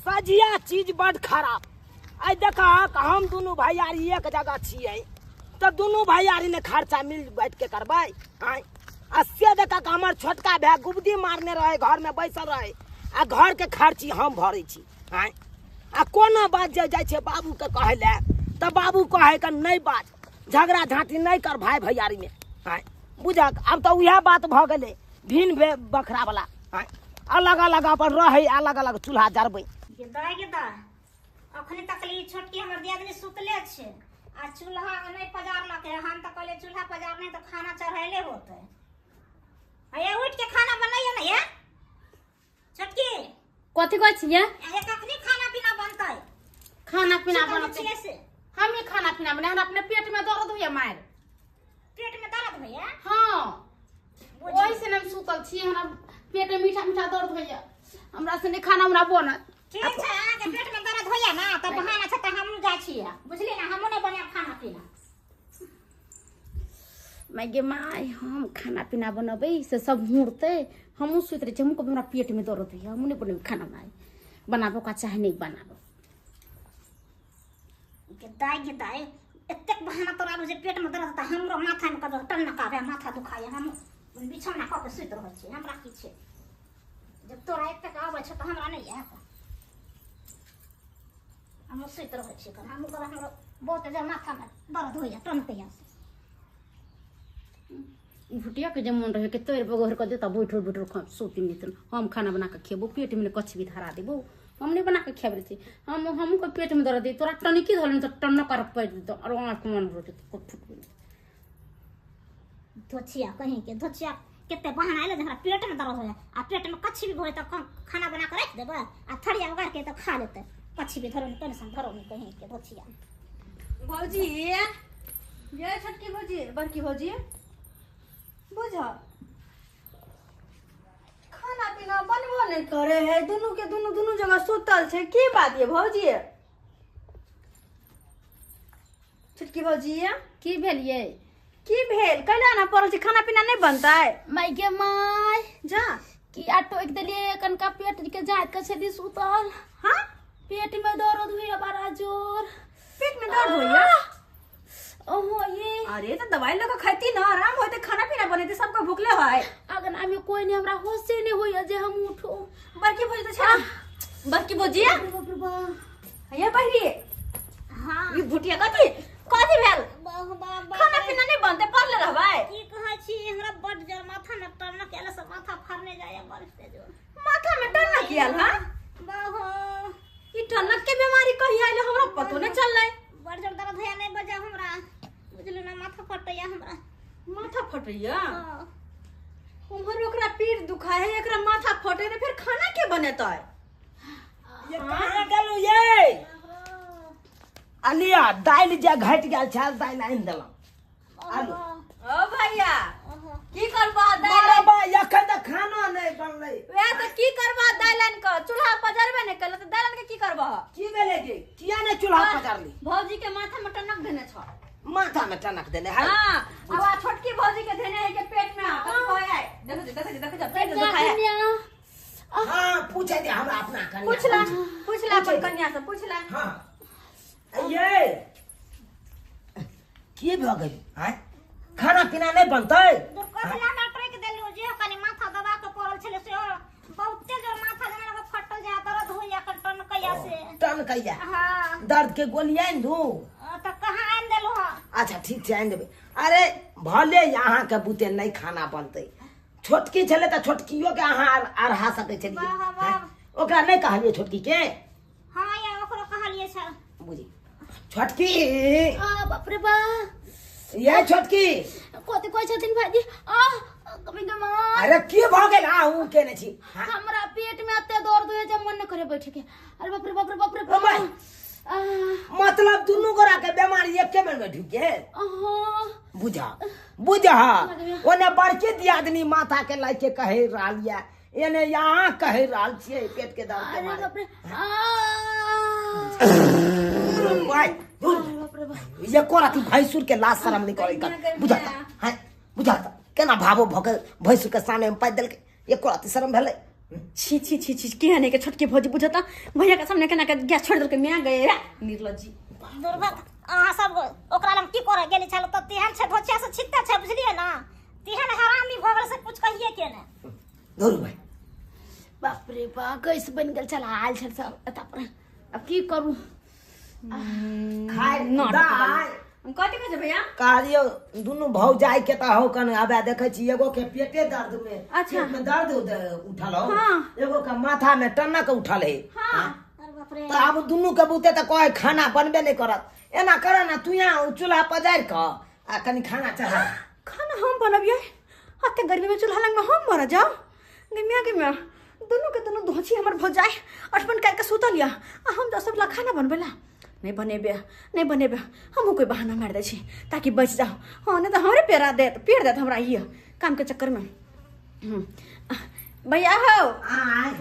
सजिया चीज बड़ खराब। आई देखा हम दोनों भैयारी एक जगह छिए तो दोनों भैयारी ने खर्चा मिल बैठ के करबै। से देखा हमार छोटका भाई गुबदी मारने रहे घर में बैसल रहे आ घर के खर्ची हम भरे छी। आ कोनो बात जे जाय छे बाबू के कहे ले तो बाबू कहे के नहीं बात झगड़ा झांटी नहीं कर भाई भैयारी में। बुझक अब तो वह बात भ गए भिन्न बखरा वाला। अलग अलग अपन रहे अलग अलग चूल्हा जरबै। अखनी तक छोटकी हमर दियादनी सुतले छे आ चूल्हा नहीं पजारलक है। हम तो कहले चूल्हा पजार नहीं तो खाना चढ़ैले होते। ये उठ के खाना बनाइए ना ये छोटकी कथी कहै छियै? ये कखनी खाना पीना बनतै? खाना पीना बनतै से हम ही खाना पीना बने। हमरा अपने पेट में दर्द होइए मार। पेट में दर्द होइए? हां ओइ से हम सुतल छी। हमरा पेट में मीठा मीठा दर्द होइए। हमरा से नहीं खाना हमरा बनत। ठीक है आके पेट में दर्द होइए ना त बहाना छ त हम जाय छी। बुझली ना हम नहीं बने खाना पीना। मैं गे माय हम खाना पीना बनबै से सब हुड़ते हम सुत रहे। हमको हमरा पेट में दर्द होइए हम नहीं बने खाना बनाबो का चाहे नहीं बनाबो। के दाई एतक बहाना तोरा जे पेट में दर्द त हमरो माथा में कद टनकावे माथा दुखाए। हम बिछौना क के सुत रहै छी। हमरा की छे जब तोरा एतक आबै छ त हमरा नहीं है। हम सुत रहै छी हम कर हमरो बहुत जे माथा में दर्द होइए टनकैया से। भुटिया के जमन रहे के तोर बगोर कर देता बैठो बैठो सोती नहीं हम खाना बना के खेबो पेट में कछ भी धरा देबो। हम नहीं बना के खेबे थी हम को पेट में दर्द दे तोरा टनिकी धरन तो टन कर पैर दे और आंख मन रोट फुट फुट धोचिया कहीं के धोचिया केते बहाना आइले हमरा पेट में दर्द होया आ पेट में कछ भी होय त खाना बना के रख देबे आ थड़िया उगार के तो खा लेते। कछ भी धरो टेंशन धरो नहीं कहीं के धोचिया। भौजी ये छोटकी भौजी बड़की भौजी बुझ खाना पीना बनबो नहीं करे है। दोनों के दोनों जगह सुतल छे की बात ये भौजी? छोटकी भौजी की भेलिए? की भेल कैला ना पड़ल छे खाना पीना नहीं बनतै? मैं गे माय जा की टोक देलिए कनका पेट के जात के छेदी सुतल। हां पेट में दर्द हुई बड़ा जोर। पेट में दर्द होइया? ओहो ये अरे तो दवाई लगा खाती ना आराम होते खाना पीना बनेते सबका भूखले है। अगर आमे कोई नहीं हमरा होश से नहीं होइया जे हम उठो। बड़की भौजी तो छा बड़की भौजी ये बहरी हां ये भुटिया कथी कथी भेल? बाबा खाना पीना नहीं बनते पड़ले रहबै। की कहै छी हमरा बड जोर माथा में टनक केला से माथा फरने जाया बड़ से जोर। माथा में टनक कियाल हां बाहो ई टनक के बीमारी कही आइले हमरा पतो नहीं चललै। बड़ जोर दर्द होया नहीं बजा हमरा बुझलु ना माथा फटैया हमरा। माथा फटैया? हां हमर ओकरा पीठ दुखा है एकरा माथा फटे ने फिर खाना के बनेतै? ये कहां गेलु ये? अलिया दाइल जे घट गेल छ दाइल आइन देलम। आलू ओ भैया की करबा दाइल? बाबा यखन त खाना नहीं बनलै। वे तो की करबा दाइलन का चूल्हा पजरबे नहीं करले तो दाइलन के की करबा? की भेले गे किया ने चूल्हा पजारली? भौजी के माथा में टनक देने छ। माथा में टनक देले है। हां अब आ छोटकी भौजी के देने है के पेट में कथि कहै है देखो पेट दुखाय है। हां पूछे दे हमरा अपना कन्या। पूछला अपन कन्या से पूछला। हां ये की भ गई हैं? खाना पीना नहीं बनतै? दुर्घटना डॉक्टर के देलु जे कनी माथा दबा के पड़ल छले से बहुते जोर माथा जना लगा फटल जा दर्द होया कर टनकैया से। टनकैया? हां दर्द के गोली आइन दू? त कहां आइन देलु ह? अच्छा ठीक छै आइन देबे। अरे भले यहाँ के बुते नहीं खाना बनतै छोटकी छले त छोटकियो के अहाँ अरहा सकै छलिए। ओकरा नहीं कहलिए छोटकी के? हां या ओकरो कहलिए छ बुझी छोटकी बाप रे बा ये छोटकी कथी कहै छथिन भाईजी? कभी के मां अरे की भ गेल ऊ केने छी? हमरा पेट में एते दर्द होय जे मन न करे बैठे के। अरे बाप रे बाप रे बाप रे ओ भाई मतलब दुनु गोरा के बीमारी एके बेर में ढुक गेल? बुझा बुझा ओने बड़के दियादनी माथा के लाइ के कहे रहलिया एने यहाँ कहे रहल छियै पेट के दर्द के अरे मारे। बाप रे भाई ये कोराती भैंसुर के लाश शर्म नहीं करे कर बुझाता है बुझाता केना भावो भके भैंसुर के सामने में पाइ देलके ये कोराती शर्म भेलै छी छी छी छी के हने के छोटकी भौजी बुझता भैया के सामने केना के गैस छोड़ दे के मैं गए निर्लज्जी दुर्गत अहाँ सब ओकरा लम की करे गेली छल त तेहन छै धोचिया से छित्ता छै बुझलिए ना तेहन हरामी भगल से कुछ कहिए के ने धुर भाई बाप रे बा कैसे बन गेल चल आयल छल सब एता पर अब की करू खाए दाय हम कथि कहै भैया कालियो दुनु भौजाई के त हो कन आबे देखै छी एगो के पेटे दर्द में अच्छा। पेट में दर्द उठल हो हाँ। एगो के माथा में टनक उठल है हां अरे बाप रे त अब दुनु के बुते त कहे खाना बनबे नहीं करत एना करे ना तू यहाँ चूल्हा पजारि क आ कनी खाना चढ़ा खाना हम बनबिए अते गर्मी में चूल्हा लंग में हम मर जाओ गिमिया दोनों के दोनों धोची हमर भौजाई अर्पण करके सुतल या आ हम सब ला खाना बनबेला नहीं बनेबे हम कोई बहाना मार दे छी ताकि बच जाओ हाँ नहीं तो हमरे पेड़ देत हमरा ये काम के चक्कर में भैया हो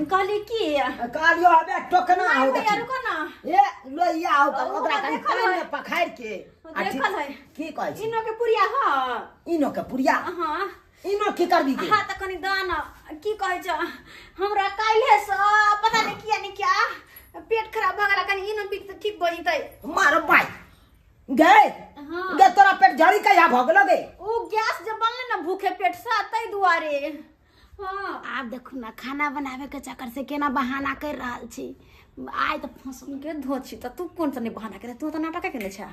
कहली की कालियो अबे टोकना हो भैया रुको ना ए लोइया हो त ओकरा कनी पानी में पखाड़ के देखल है की कहै छी इनो के पुरिया हां इनो के पुरिया हां इनो की करबी के हाँ तो कनी दाना की कहै छ हमरा काल्हे से पता नहीं किया नहीं क्या पेट खराब भ गेला कनी इनो पीक ठीक भ जइतै मार भाई गए हाँ। गे तोरा पेट झड़ी कहिया भ गेलो गे ओ गैस जब बनले ना भूखे पेट से तै दुआरे हां आप देखू ना खाना बनावे के चक्कर से केना बहाना कर रहल छी आइ त फंसू के धोची त तू कोन सने बहाना करे तू त नाटक केने छ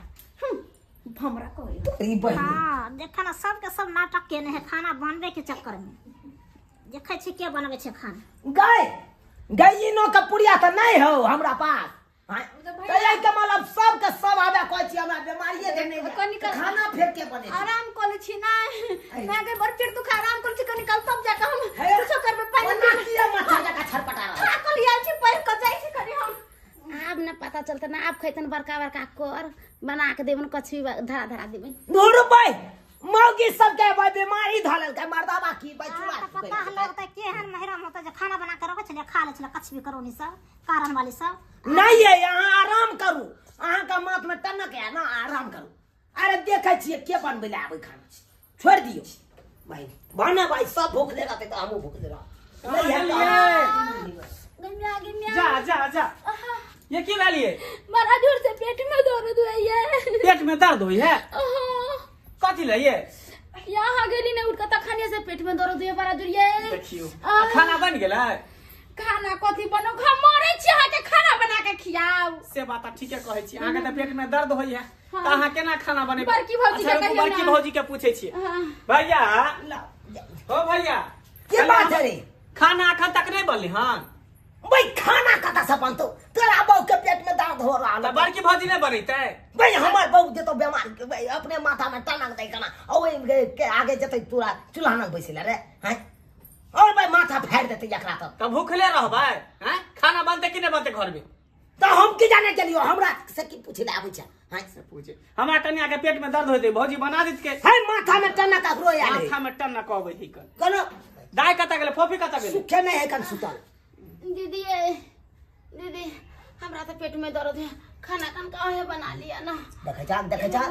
हमरा कहै ई बहिन हां देखा ना सब के सब नाटक केने है खाना बनबे के चक्कर में देखै छी के बनबे छै खाना गए गईनो के पुरिया त नहीं हो हमरा पास तै के मतलब सब के सब आबे कहै छी हमरा बीमारिये के नहीं खाना फेर के बने आराम कर छी ना मैं अगर बर पेट दुखा आराम कर छी कनी कल तब जाके हम है। कुछ करबे पानी बना किया माथा जका छटपटा रहा कल याल छी पैर क जाई छी करी हम आब न पता चलते ना आप खैतन बड़का बड़का कोर बना के देबन कछवी धरा देबन धुर भाई मौगी सब के भाई बीमारी धलल के मर्दाबा की बचुआ पता हल्ला होता केहन मेहरान होता जे खाना बना के रखे छले खा ले छले कछ भी करोनी सब कारण वाली सब नहीं है यहाँ आराम करू अहाँ का माथ में टनक है ना आराम करू अरे देखे छिए के बनबे ले आबै खाना छोड़ दियो भाई बना भाई सब भूख लेगा तो हमहू भूख लेगा नहीं है गमिया जा जा जा ये की वाली है बड़ा जोर से पेट में दर्द हुआ है पेट में दर्द हुई है कथी ले ये यहाँ गेली ने उठ के खाने से पेट में दर्द हुआ बड़ा जोर ये देखियो खाना बन गेला खाना कथी बनो हम मरे छी अहाँ के खाना बना के खियाओ से बात ठीके कहै छी अहाँ के त पेट में दर्द होई है त अहाँ केना खाना बनेबै बड़की भौजी के कहियो बड़की ना। भौजी के पूछै छी हाँ। भैया हो भैया के बात है रे खाना अखन तक नहीं बनली हन भाई खाना कता से बनतो तेरा बहू के पेट में दर्द हो रहा त है बड़की भौजी नहीं बनैते भाई हमार बहू जे तो बीमार के भाई अपने माथा में टनक दे कना ओए के आगे जते तोरा चूल्हा न बैसिला रे हैं और भाई माथा फाड़ देते एकरा त भूखले रहबै हैं खाना बनते कि नहीं बनते घर में तो हम की जाने के लिए हमरा से की पूछे ले आबै छै हैं से पूछे हमरा कन्या के पेट में दर्द होते भौजी बना दैत के है माथा में टनक रो आले माथा में टन न कहबै ही कर कोनो दाय कता गेले फोफी कता गेले सुखे नहीं है कन सुतल दीदी हमरा तो पेट में दर्द है खाना कन काहे बना लिया ना देखे जा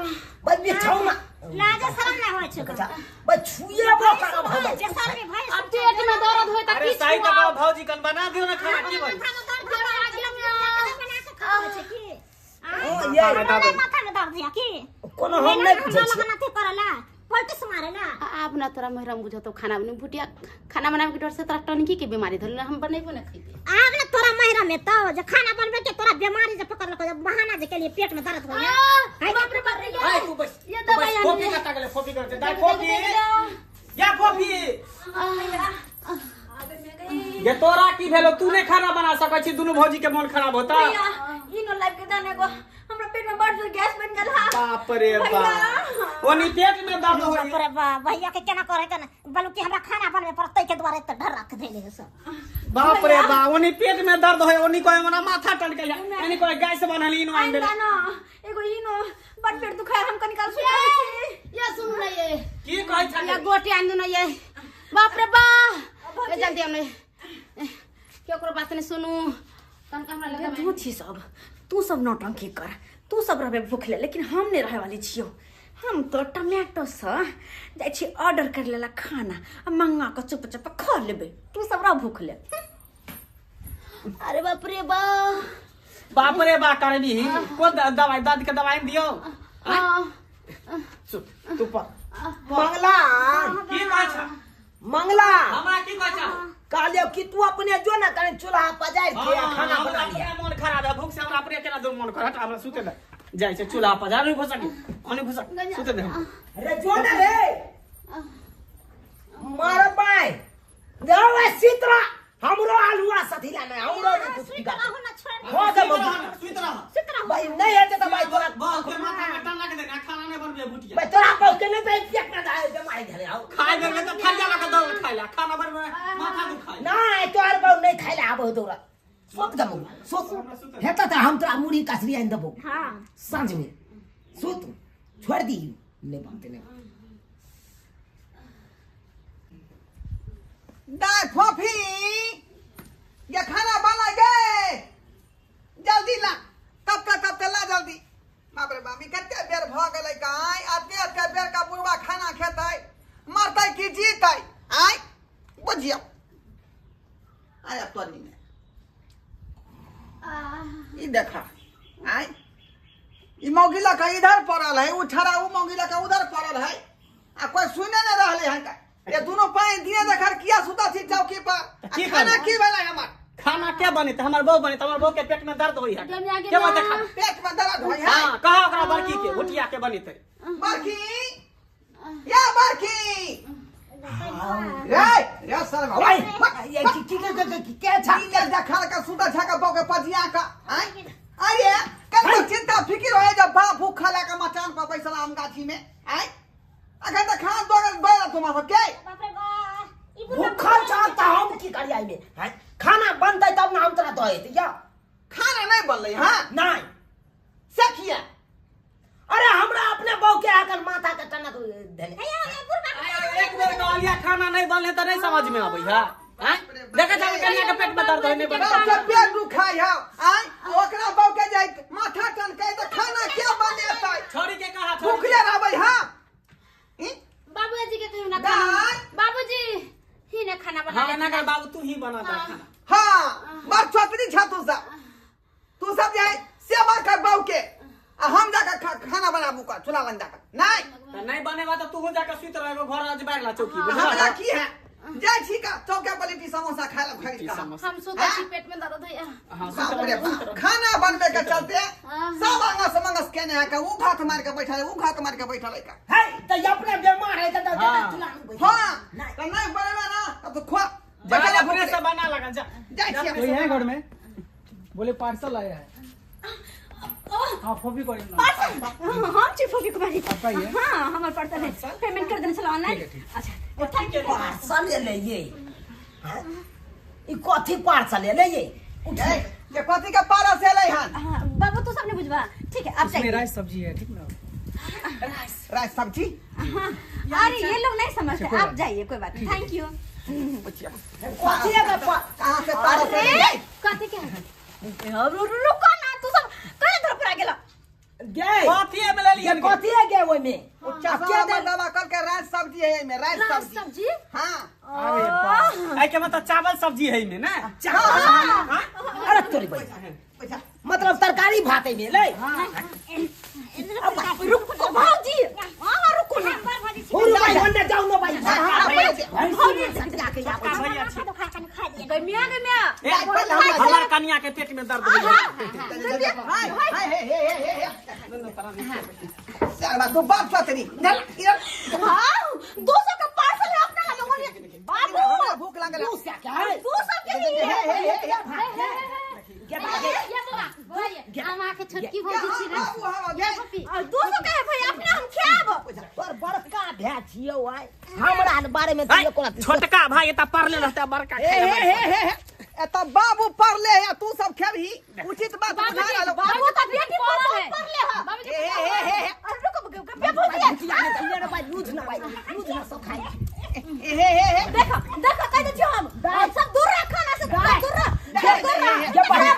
भाई बिछाऊ ना लाजे शरम नहीं होय छै देखे जा भाई छुए बो करब हम जे शरम में भाई अब पेट में दर्द होय त अरे की साई का भौजी कन बना दियो ना खाना की बनी ओ ये माथा में दर्द है की कोनो हम नहीं पूछे छी बनाते करला पलटिस मारेला आप ना तोरा महरम बुझो तो खाना बने बुटिया खाना बनावे के डर से तोरा टनकी के बीमारी धरल हम बनेबो ना खइते आब ना तोरा महिरा में तो जे खाना बनबे के तोरा बीमारी जे पकड़ लको बहाना जे के लिए पेट में दर्द होया बाप रे बाप रे हाय तू बस ये तू दवाई बस आनी फोफी है। कता गेले फोफी करते दाय फोफी या फोफी ये तोरा की भेलो तू ने खाना बना सकै छी दुनु भौजी के मन खराब होता इनो लाइफ के दाने को हमरा पेट में बड़ जोर गैस बन गेल हा बाप रे बाप ओनी पेट में दर्द होई अरे बा भैया के केना करे के बोलू कि हमरा खाना बनबे पड़तै के द्वारे त डर रख देले सब बाप रे बाप ओनी पेट में दर्द होय ओनी कोई मना माथा टनके यानी कोई गैस बनली इन आइन देले ना एगो इनो बड़ पेट दुखाय हम कनी काल सुत ये सुन ना ये की कहै ये छ गोटी आन दो ना ये बाप रे बा ये जल्दी हमने केकरो बात नहीं सुनू तन हमरा लगे तू छी सब तू सब नौटंकी कर तू सब रहबे भूखले लेकिन हम नहीं रहे वाली छियो हम तो टमाटो से जाय छी ऑर्डर कर लेला खाना आ मंगा के चुप चुप खा लेबे तू सब रह भूखले अरे बाप रे बाप। बाप रे बा करबी को दवाई दाद के दवाई दियो तू पर मंगला की कहै छ मंगला हमरा की कहै छ कहलियो कि तू अपने जो ना करे चूल्हा पजाय के खाना बना लिया। मन खराब है भूख से हमरा अपने केना दूर मन खराब हमरा सुते दे जाय छै चूल्हा पर जा नहीं घुसक ओने घुसक सुते दे रे जो ना रे मार पाए देवा सीतरा हमरो आलूआ सथिला में हमरो स्वीट रहो ना छोड़ हो दे सुते रह चित्र भाई नहीं है तो भाई तोरा बहुत के माथा में टन लगा देना खाना नहीं बनबे बुटिया भाई तोरा पाउ के नहीं तो पेट में जाए जमाई घरे आओ खाए देंगे तो थलिया लगा दो खाइला खाना बनबे माथा दुखाई नहीं तोर पाउ नहीं खाइला आबो तोरा सोत दबो सोत हेता त हम तोरा मुड़ी कसरी आइन दबो हां सांझ में सोत छोड़ दी नहीं बनते नहीं दाई फोफी ये खाना बना गए जल्दी ला तब ला जल्दी बाप रे बाप कते बेर भ गेलै काई अते बेर का बुढ़वा खाना खेतै मरतै कि जीतै आय बुझियो आय तोनी में ई देखा आय ई मौगिला का इधर पड़ल है उठरा उ मौगिला का उधर पड़ल है आ कोई सुने न रहले है का ये दोनों पाए दिए देखर किया सुता थी चौकी पर की खाना करब? की भेलै हमर खाना क्या बने थे हमार बहू बने थे हमार बहू के पेट में दर्द होई है क्या बात है खाना पेट में दर्द होय है हां कहा ओकरा बड़की के भुटिया के बनी थे बरखी या बरखी रे सर भाई ये की के छक्के देखा का सुता छका बौ के पजिया का आय अरे कब चिंता फिकिर होए जब बा भूखा ला के मचान पर बैसल आम गाछी में आय अखन त खान दोगल तुम के बाप रे बाप ई भूखल चाहता हम की करिया में हैं खाना बनतै तब ना हम तोरा दए या खाना नहीं बनले हां नहीं सखिया अरे हमरा अपने बहू के आकर माथा के टनक देने एक बेर कहलिया खाना नहीं बनले त नहीं समझ में आबै है हैं देखा था कन्या के पेट में दर्द होई नहीं बा बने के पेट दुखाई है आय ओकरा बौ के जाय माथा टन के त खाना के बनेतै छोरी के कहा भूखले रहबै हां बाबूजी के कहियो ना दाई बाबूजी ही ने खाना बना हां ना कर बाबू तू ही बना दे खाना हाँ बार चौतरी छा तू सब जाए सेवा कर बहू के आ हम जाकर खाना बनाबू का चूल्हा लग जाकर नहीं त नहीं बनेबा त तू हो जाके सुत रहबो घर आज बैठला चौकी हमरा की है जाय छी का चौका पर लिट्टी समोसा खाए ला खरीद का हम सोचा कि पेट में दर्द है हां बाप रे बाप, खाना बनबे के चलते सब अंगस केने है का ऊ घाट मार के बैठल है ऊ घाट मार के बैठल है का है त ये अपने बीमार है त चुला में हां तो नहीं बनेबा ना तब तो खा जा अपने से बना लगा जा जाय छी कोई है घर में बोले पार्सल आया है हाँ फोबी कोई ना हम छी फोबी कुमारी आपका ही है? हां हमर पड़ता है पेमेंट कर देने चलो ऑनलाइन अच्छा थैंक यू पार्सल ले ये हैं? ई कथी पार्सल ले ये ए, ये कथी का पारा से ले हन बाबू तो सबने बुझवा ठीक है आप इसमें जाइए राइस सब्जी है ठीक ना राइस सब्जी अरे ये लोग नहीं समझते आप जाइए कोई बात नहीं थैंक यू कथी है कहां से पारा से अरे कथी के रुको ना तू सब कहां तरफ पर आ गेला गे कथी में ले ये लियन कथी है गे ओय में क्या दवा करके राइस सब्जी है में राइस राइस सब्जी सब्जी हां अरे बाप आई के मतलब चावल सब्जी है में ना अरे तोरी भाई मतलब तरकारी भाते में ले रुको भाजी हां रुको ना हो भाई ओने जाओ ना भाई भैया छी गमिया गमिया हमार कन्या के पेट में दर्द होई तू बाप चतरी हां 200 का पार्सल है अपना लोगों ने बाबू भूख लगल क्या है 200 के लिए के भागे ये बाबा हम आके छोटकी भौजी छी रे ये पपी 200 का है भाई अपना हम खाब पर बड़का भै छियो आय हमरा बारे में तू कोना छोटका भाई त पढ़ले रहता बड़का खेले एत बाबू पढ़ले है तू सब खेबही उचित बात बुझा रहलो बाबू तो बेटी पर ले हां ए रुको बे भौजी ये भाई लूज ना सब खाए देखो देखो कह दे हम सब दूर रह खाना से दूर रह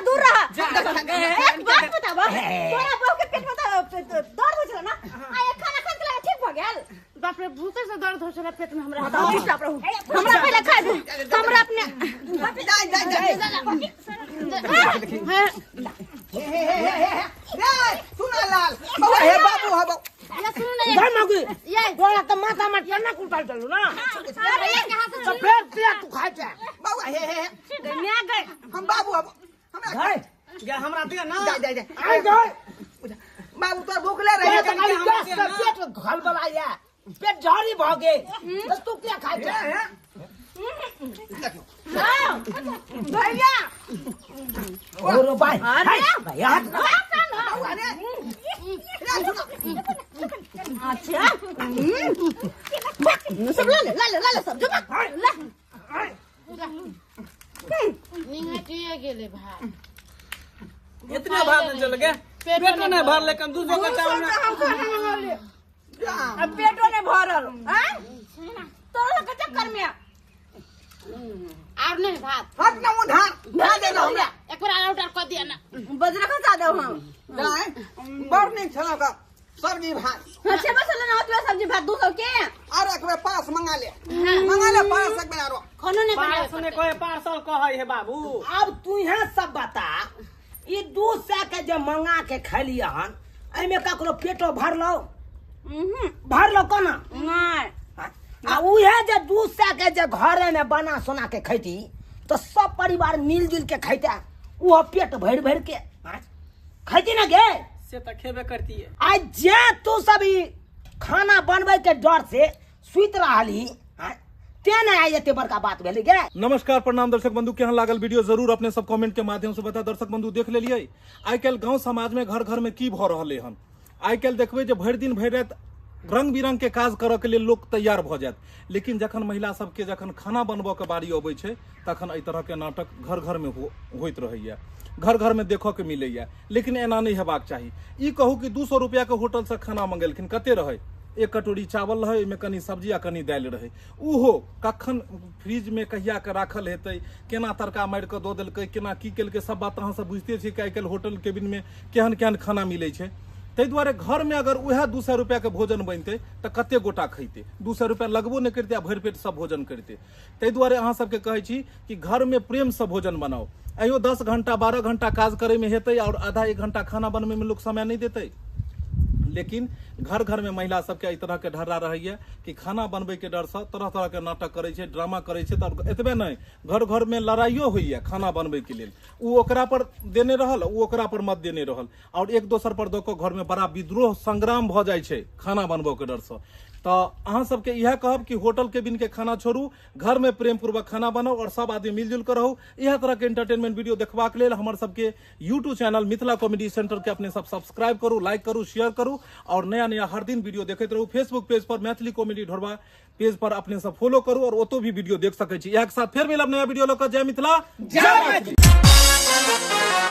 दूर रह एक बात बतावा तोरा बहू के पेट में दर्द हो छला ना आ खाना खा के ठीक भ गेल बाप रे भूखे से दर्द हो छला पेट में हमरा बताओ चुपचाप रहू हमरा पहले खा दू हमरा अपने जाय सुना लाल बउआ हे बाबू हे बाबू ये सुनो ना भाई मांगी ये तोरा तो माथा में टना कुटाल चलू ना तो फिर पिया तू खाए जा बउआ हे गन्या गए हम बाबू हमरा भाई क्या हमरा दिया ना जा आई जाओ बाबू तो भूखले रहे ये तो खाली गैस का पेट घल बलाया पेट झाड़ी भागे तो तू क्या खाए जा भैया और भाई भैया बउआ ने अच्छा सब ला सब जमा ला निंगटिए गेले भाई इतना भात नहीं चल गया पेटो नहीं भर लेकिन 200 का चावल में अब पेटो ने भरल हैं तोरा के चक्कर में और नहीं भात हट ना उधार ना दे दो हमरा एक बार आउट कर दिया ना बजरा का सादा हम जाए बड़ नहीं चला का सब्जी भात अच्छे मसाला ना होत सब्जी भात 200 के और एक बार पास मंगा ले पास एक बना रो खानो नहीं बनाए पार्सल ने कोई पार्सल कहे है बाबू अब तू यहाँ सब बता ये 200 के जो मंगा के खैलिए हन एमे ककरो पेटो भरलो कोना नहीं आ उहे जे 200 के जे घरे में बना सोना के खैती तो सब परिवार मिलजुल के खैता वो पेट भर भर के खैती ना गे से तो खेबे करती है आज जे तू सब ई खाना बनवे के डर से सुत रहली ते ना आई एते बड़का बात भेले गे नमस्कार प्रणाम दर्शक बंधु के यहाँ लागल वीडियो जरूर अपने सब कमेंट के माध्यम से बता दर्शक बंधु देख लेलिए आई कल गांव समाज में घर घर में की भ रहले हन आई कल देखबे जे भरि दिन भरि रात रंग बिरंग के काज करऽ के लिए लोग तैयार भ जात लेकिन जखन महिला सबके जखन खाना बनबऽ के बारी अबै छै तखन एहि तरह के नाटक घर घर में होइत रहैया घर घर में देखऽ के मिलैया लेकिन एना नहीं हेबाक चाही ई कहू कि 200 रुपया के होटल से खाना मंगेलखिन कते रहे एक कटोरी चावल रहे में कनी सब्जी आ कनी दालि रहे उहो कखन फ्रिज में कहिया के राखल हेतै केना तड़का मारि के दऽ देलकै केना की केलकै सब बात अहाँ सब बुझते छी कि आइ काल्हि होटल केबिन में केहन केहन खाना मिलै छै ताहि दुआरे घर में अगर उएह 200 रुपया के भोजन बनते तो कते गोटा खैते 200 रुपया लगबो नहीं करते आ भरि पेट सब भोजन करते ताहि दुआरे अहाँ सबके कहै छी कि घर में प्रेम से भोजन बनाओ अयो 10 घंटा 12 घंटा काज करे में हेतै और आधा 1 घंटा खाना बनवे में लोग समय नहीं देते लेकिन घर घर में महिला सबके एहि तरह के ढर्रा रहैया कि खाना बनबे के डर से तरह तरह के नाटक करे छै ड्रामा करे छै त एतबे नहीं घर घर में लड़ाइयो होइया खाना बनबे के लेल उ ओकरा पर देने रहल उ ओकरा पर मत देने रहल और एक दोसर पर दो घर में बड़ा विद्रोह संग्राम भ जाय छै खाना बनबो के डर से तो अहाँ सबके यह कहब कि होटल केबिन के खाना छोड़ू घर में प्रेम पूर्वक खाना बनाओ और सब आदमी मिलजुल कर रहू यह तरह के एंटरटेनमेंट वीडियो देखबाक लेल हमर सबके YouTube channel Mithila comedy centre के अपने सब सब्सक्राइब करू लाइक करू शेयर करू और नया नया हर दिन वीडियो देखते रहू फेसबुक पेज पर मैथिली कॉमेडी ढोरबा पेज पर अपने सब फॉलो करू और ओतो भी वीडियो देख सकै छी एक साथ फिर मिलब नया वीडियो लऽ कऽ जय मिथिला जय मैथिली।